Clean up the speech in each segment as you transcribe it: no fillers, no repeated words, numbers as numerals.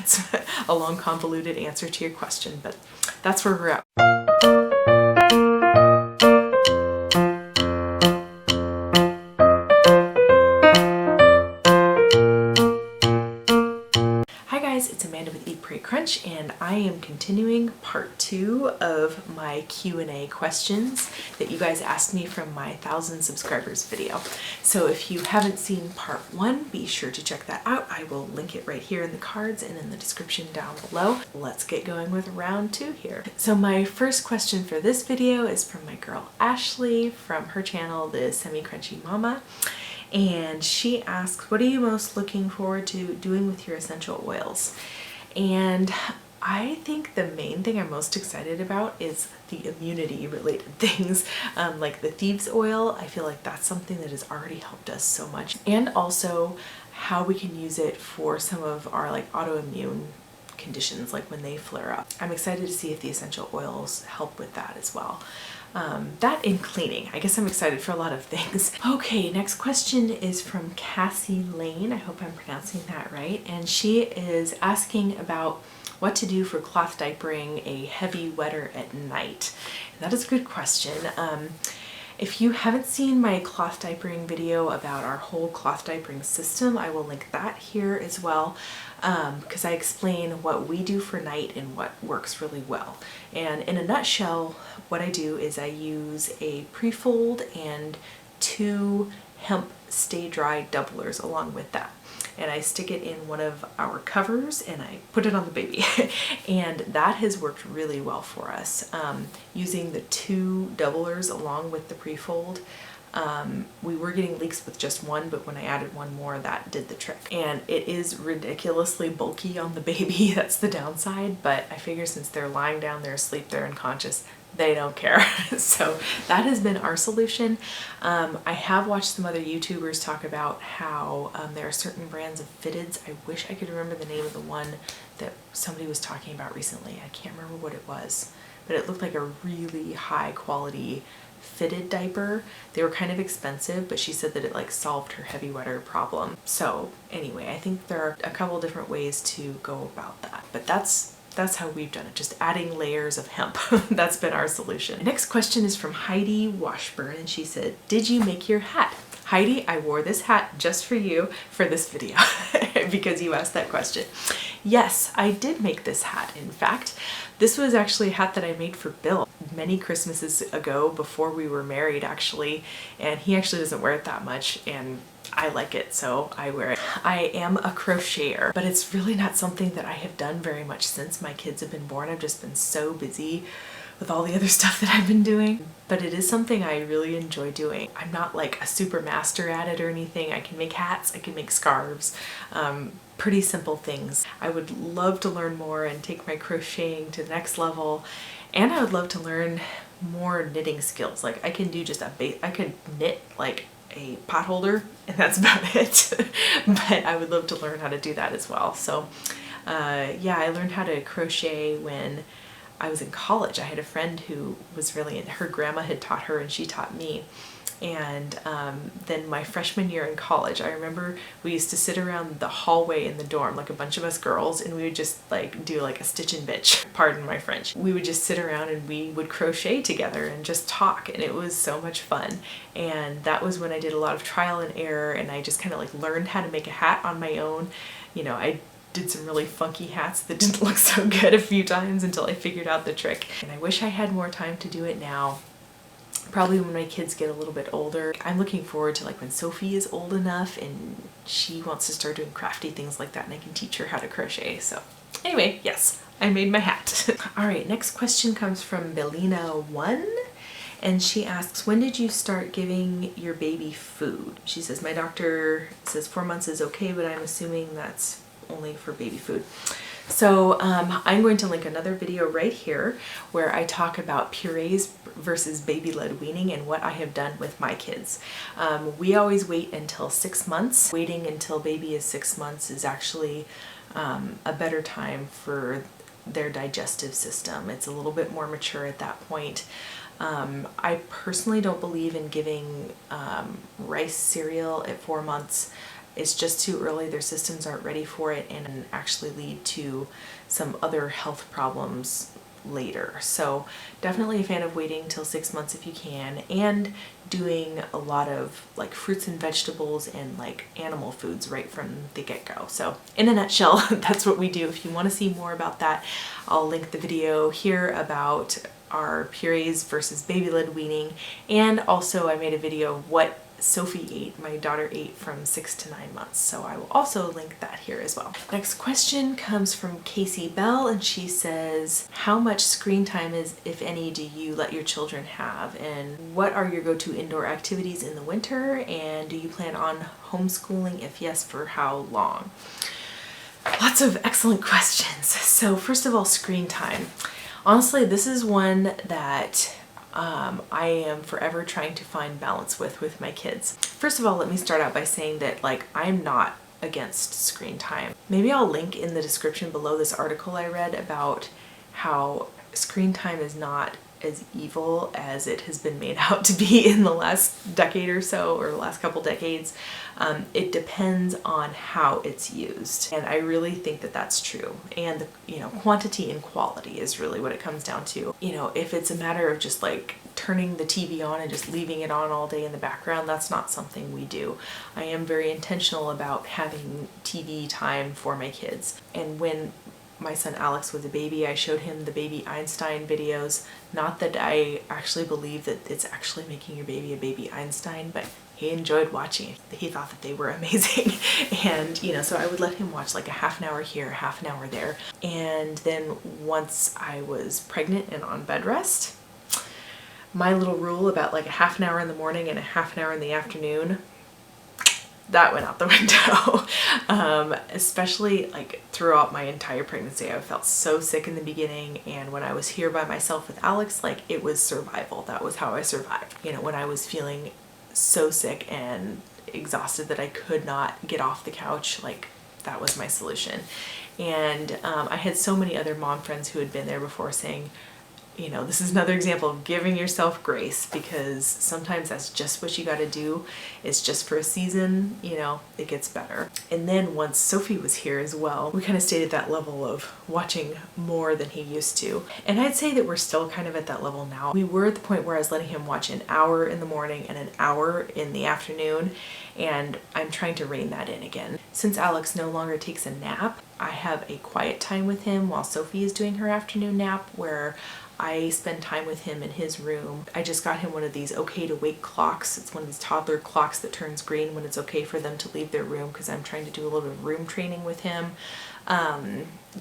that's a long convoluted answer to your question, but that's where we're at. It's Amanda with Eat, Pray, Crunch, and I am continuing part 2 of my Q&A questions that you guys asked me from my 1,000 subscribers video. So if you haven't seen part 1, be sure to check that out. I will link it right here in the cards and in the description down below. Let's get going with round 2 here. So my first question for this video is from my girl Ashley from her channel, the Semi-Crunchy Mama. And she asks, what are you most looking forward to doing with your essential oils? And I think the main thing I'm most excited about is the immunity related things, like the thieves oil. I feel like that's something that has already helped us so much, and also how we can use it for some of our like autoimmune conditions, like when they flare up. I'm excited to see if the essential oils help with that as well. That and cleaning. I guess I'm excited for a lot of things. Okay, next question is from Cassie Lane. I hope I'm pronouncing that right. And she is asking about what to do for cloth diapering a heavy wetter at night. And that is a good question. If you haven't seen my cloth diapering video about our whole cloth diapering system, I will link that here as well, because I explain what we do for night and what works really well. And in a nutshell, what I do is I use a pre-fold and 2 hemp stay dry doublers along with that. And I stick it in one of our covers and I put it on the baby. And that has worked really well for us. Using the 2 doublers along with the pre-fold, we were getting leaks with just one, but when I added one more, that did the trick. And it is ridiculously bulky on the baby. That's the downside, but I figure since they're lying down there asleep, they're unconscious, they don't care. So that has been our solution. I have watched some other YouTubers talk about how there are certain brands of fitteds. I wish I could remember the name of the one that somebody was talking about recently. I can't remember what it was, but it looked like a really high quality fitted diaper. They were kind of expensive, but she said that it like solved her heavy wetter problem. So anyway, I think there are a couple different ways to go about that, but that's how we've done it, just adding layers of hemp. That's been our solution. The next question is from Heidi Washburn, and she said, did you make your hat? Heidi, I wore this hat just for you for this video because you asked that question. Yes, I did make this hat. In fact, this was actually a hat that I made for Bill many Christmases ago, before we were married actually, and he actually doesn't wear it that much, and I like it, so I wear it. I am a crocheter, but it's really not something that I have done very much since my kids have been born. I've just been so busy with all the other stuff that I've been doing, but it is something I really enjoy doing. I'm not like a super master at it or anything. I can make hats, I can make scarves, pretty simple things. I would love to learn more and take my crocheting to the next level, and I would love to learn more knitting skills. Like I can do just I could knit like a pot holder and that's about it. But I would love to learn how to do that as well. So yeah, I learned how to crochet when I was in college. I had a friend who was really in, her grandma had taught her and she taught me. And then my freshman year in college, I remember we used to sit around the hallway in the dorm, like a bunch of us girls, and we would just like do like a stitch and bitch, pardon my French. We would just sit around and we would crochet together and just talk, and it was so much fun. And that was when I did a lot of trial and error, and I just kind of like learned how to make a hat on my own. You know, I did some really funky hats that didn't look so good a few times until I figured out the trick. And I wish I had more time to do it now. Probably when my kids get a little bit older. I'm looking forward to like when Sophie is old enough and she wants to start doing crafty things like that, and I can teach her how to crochet. So anyway, yes, I made my hat. All right, next question comes from Belina1, and she asks, when did you start giving your baby food? She says, my doctor says 4 months is okay, but I'm assuming that's only for baby food. So I'm going to link another video right here where I talk about purees versus baby-led weaning and what I have done with my kids. We always wait until 6 months. Waiting until baby is 6 months is actually a better time for their digestive system. It's a little bit more mature at that point. I personally don't believe in giving rice cereal at 4 months. it's just too early, their systems aren't ready for it, and actually lead to some other health problems later. So definitely a fan of waiting till 6 months if you can, and doing a lot of like fruits and vegetables and like animal foods right from the get-go. So in a nutshell, that's what we do. If you want to see more about that, I'll link the video here about our purees versus baby-led weaning, and also I made a video of what Sophie ate, my daughter ate from 6 to 9 months, so I will also link that here as well. Next question comes from Casey Bell, and she says, how much screen time, if any, do you let your children have, and what are your go-to indoor activities in the winter, and do you plan on homeschooling? If yes, for how long? Lots of excellent questions. So first of all, screen time. Honestly, this is one that I am forever trying to find balance with my kids. First of all, let me start out by saying that like I'm not against screen time. Maybe I'll link in the description below this article I read about how screen time is not as evil as it has been made out to be in the last decade or so, or the last couple decades. It depends on how it's used, and I really think that that's true. And quantity and quality is really what it comes down to. If it's a matter of just like turning the TV on and just leaving it on all day in the background, that's not something we do. I am very intentional about having TV time for my kids. And when my son Alex was a baby, I showed him the baby Einstein videos. Not that I actually believe that it's actually making your baby a baby Einstein, but he enjoyed watching it. He thought that they were amazing. And so I would let him watch like a half an hour here, half an hour there. And then once I was pregnant and on bed rest, my little rule about like a half an hour in the morning and a half an hour in the afternoon, that went out the window. Especially like throughout my entire pregnancy. I felt so sick in the beginning, and when I was here by myself with Alex, like it was survival. That was how I survived. When I was feeling so sick and exhausted that I could not get off the couch, like that was my solution. And I had so many other mom friends who had been there before saying, this is another example of giving yourself grace, because sometimes that's just what you got to do. It's just for a season, it gets better. And then once Sophie was here as well, we kind of stayed at that level of watching more than he used to. And I'd say that we're still kind of at that level now. We were at the point where I was letting him watch an hour in the morning and an hour in the afternoon, and I'm trying to rein that in again. Since Alex no longer takes a nap, I have a quiet time with him while Sophie is doing her afternoon nap, where I spend time with him in his room. I just got him one of these okay to wake clocks. It's one of these toddler clocks that turns green when it's okay for them to leave their room, because I'm trying to do a little bit of room training with him,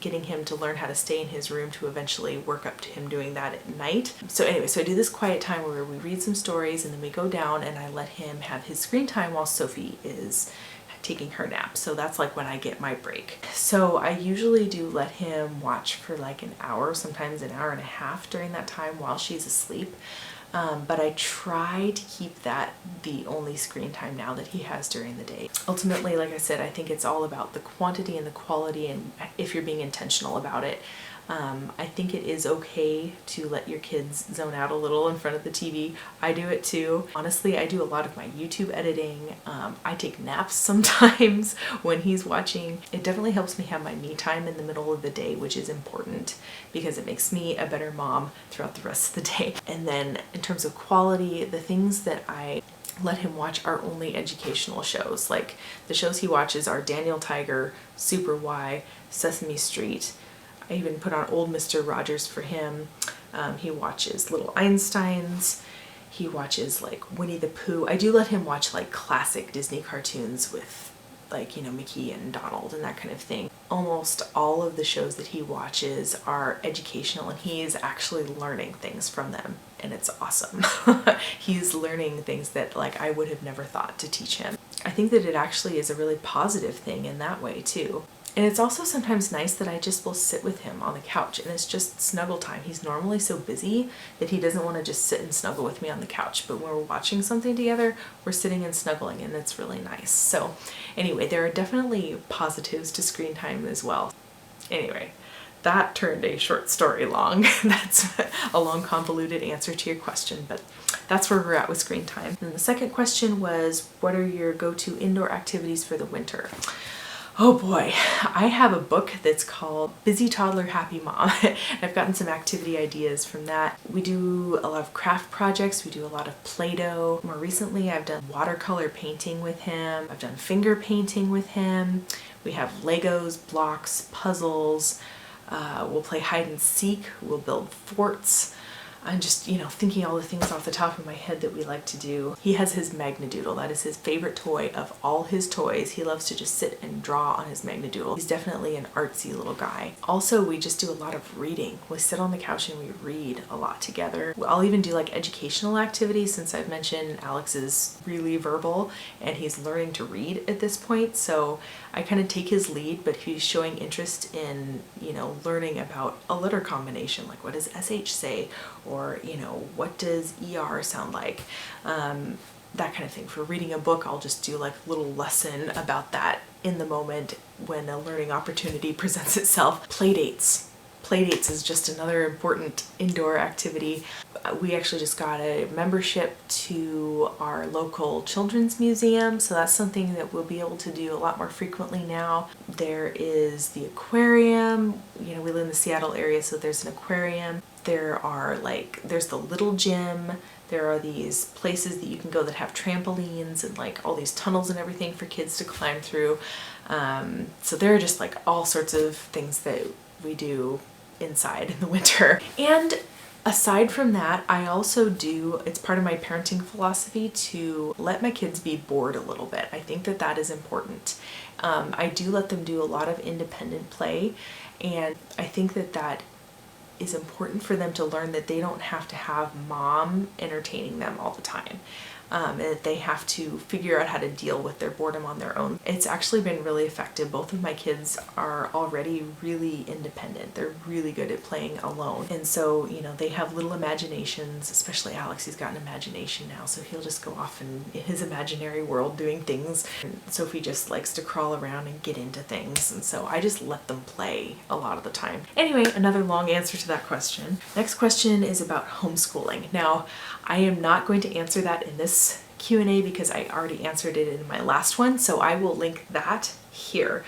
getting him to learn how to stay in his room to eventually work up to him doing that at night. So anyway, so I do this quiet time where we read some stories and then we go down and I let him have his screen time while Sophie is taking her nap. So that's like when I get my break. So I usually do let him watch for like an hour, sometimes an hour and a half during that time while she's asleep. But I try to keep that the only screen time now that he has during the day. Ultimately, like I said, I think it's all about the quantity and the quality, and if you're being intentional about it. I think it is okay to let your kids zone out a little in front of the TV. I do it too. Honestly, I do a lot of my YouTube editing. I take naps sometimes when he's watching. It definitely helps me have my me time in the middle of the day, which is important because it makes me a better mom throughout the rest of the day. And then in terms of quality, the things that I let him watch are only educational shows. Like the shows he watches are Daniel Tiger, Super Y, Sesame Street. I even put on Old Mr. Rogers for him. He watches Little Einsteins. He watches like Winnie the Pooh. I do let him watch like classic Disney cartoons with like, Mickey and Donald and that kind of thing. Almost all of the shows that he watches are educational, and he is actually learning things from them, and it's awesome. He's learning things that like I would have never thought to teach him. I think that it actually is a really positive thing in that way too. And it's also sometimes nice that I just will sit with him on the couch and it's just snuggle time. He's normally so busy that he doesn't want to just sit and snuggle with me on the couch. But when we're watching something together, we're sitting and snuggling, and it's really nice. So anyway, there are definitely positives to screen time as well. Anyway, that turned a short story long. That's a long convoluted answer to your question, but that's where we're at with screen time. And the second question was, what are your go-to indoor activities for the winter? Oh boy, I have a book that's called Busy Toddler Happy Mom. I've gotten some activity ideas from that. We do a lot of craft projects. We do a lot of Play-Doh. More recently, I've done watercolor painting with him. I've done finger painting with him. We have Legos, blocks, puzzles. We'll play hide and seek. We'll build forts. I'm just, thinking all the things off the top of my head that we like to do. He has his Magnadoodle. That is his favorite toy of all his toys. He loves to just sit and draw on his Magnadoodle. He's definitely an artsy little guy. Also, we just do a lot of reading. We sit on the couch and we read a lot together. I'll even do like educational activities, since I've mentioned Alex is really verbal and he's learning to read at this point. So I kind of take his lead, but he's showing interest in, learning about a letter combination, like what does SH say? Or, what does ER sound like? That kind of thing. For reading a book, I'll just do like a little lesson about that in the moment when a learning opportunity presents itself. Playdates. Playdates is just another important indoor activity. We actually just got a membership to our local children's museum, so that's something that we'll be able to do a lot more frequently now. There is the aquarium. We live in the Seattle area, so there's an aquarium. There's the little gym. There are these places that you can go that have trampolines and like all these tunnels and everything for kids to climb through. So there are just like all sorts of things that we do inside in the winter. And aside from that, I also it's part of my parenting philosophy to let my kids be bored a little bit. I think that that is important. I do let them do a lot of independent play, and I think that that is important for them to learn that they don't have to have mom entertaining them all the time. And that they have to figure out how to deal with their boredom on their own. It's actually been really effective. Both of my kids are already really independent. They're really good at playing alone. And so, they have little imaginations, especially Alex. He's got an imagination now, so he'll just go off in his imaginary world doing things. And Sophie just likes to crawl around and get into things. And so I just let them play a lot of the time. Anyway, another long answer to that question. Next question is about homeschooling. Now, I am not going to answer that in this Q&A because I already answered it in my last one, so I will link that here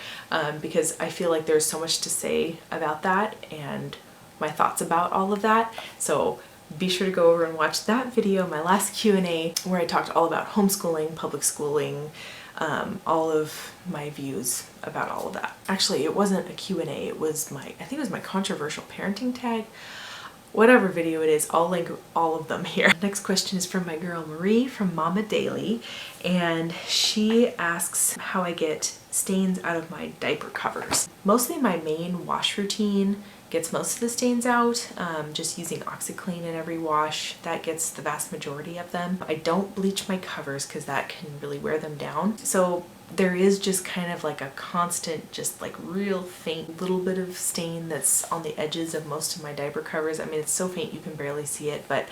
because I feel like there's so much to say about that and my thoughts about all of that. So be sure to go over and watch that video, my last Q&A, where I talked all about homeschooling, public schooling, all of my views about all of that. Actually, it wasn't a Q&A, I think it was my controversial parenting tag. Whatever video it is, I'll link all of them here. Next question is from my girl Marie from Mama Daily, and she asks how I get stains out of my diaper covers. Mostly my main wash routine gets most of the stains out, just using OxiClean in every wash. That gets the vast majority of them. I don't bleach my covers because that can really wear them down. So there is just kind of like a constant, just like real faint little bit of stain that's on the edges of most of my diaper covers. I mean, it's so faint you can barely see it, but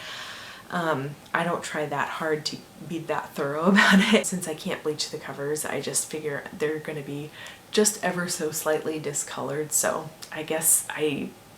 I don't try that hard to be that thorough about it. Since I can't bleach the covers, I just figure they're going to be just ever so slightly discolored. So I guess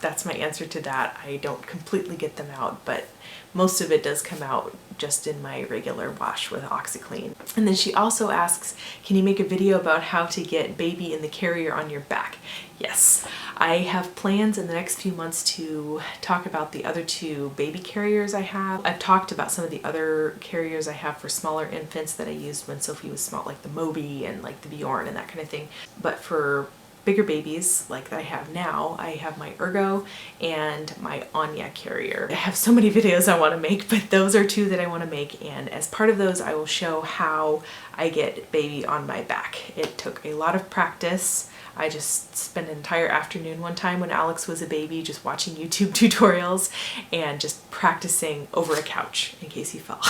that's my answer to that. I don't completely get them out, but most of it does come out just in my regular wash with OxiClean. And then she also asks, can you make a video about how to get baby in the carrier on your back? Yes, I have plans in the next few months to talk about the other two baby carriers I have. I've talked about some of the other carriers I have for smaller infants that I used when Sophie was small, like the Moby and like the Bjorn and that kind of thing. But for bigger babies like that I have now, I have my Ergo and my Anya carrier. I have so many videos I want to make, but those are two that I want to make, and as part of those I will show how I get baby on my back. It took a lot of practice. I just spent an entire afternoon one time when Alex was a baby just watching YouTube tutorials and just practicing over a couch in case he fell.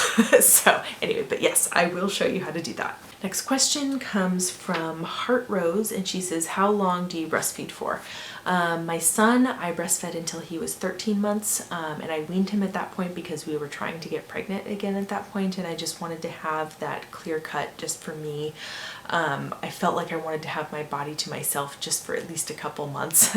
So anyway, but yes, I will show you how to do that. Next question comes from Heart Rose, and she says, how long do you breastfeed for? My son, I breastfed until he was 13 months, and I weaned him at that point because we were trying to get pregnant again at that point, and I just wanted to have that clear cut just for me. I felt like I wanted to have my body to myself just for at least a couple months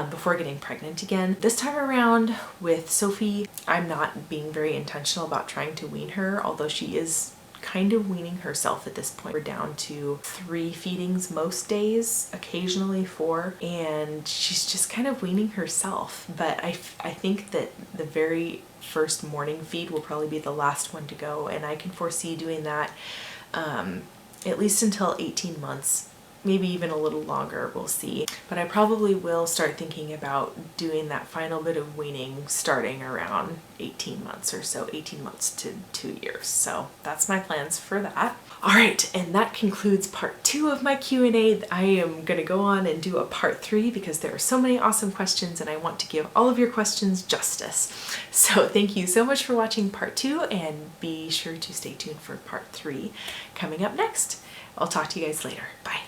before getting pregnant again. This time around with Sophie, I'm not being very intentional about trying to wean her, although she is kind of weaning herself at this point. We're down to 3 feedings most days, occasionally 4, and she's just kind of weaning herself. But I think that the very first morning feed will probably be the last one to go, and I can foresee doing that at least until 18 months. Maybe even a little longer, we'll see. But I probably will start thinking about doing that final bit of weaning starting around 18 months or so, 18 months to 2 years. So that's my plans for that. All right, and that concludes part 2 of my Q&A. I am gonna go on and do a part 3 because there are so many awesome questions and I want to give all of your questions justice. So thank you so much for watching part 2, and be sure to stay tuned for part 3 coming up next. I'll talk to you guys later. Bye.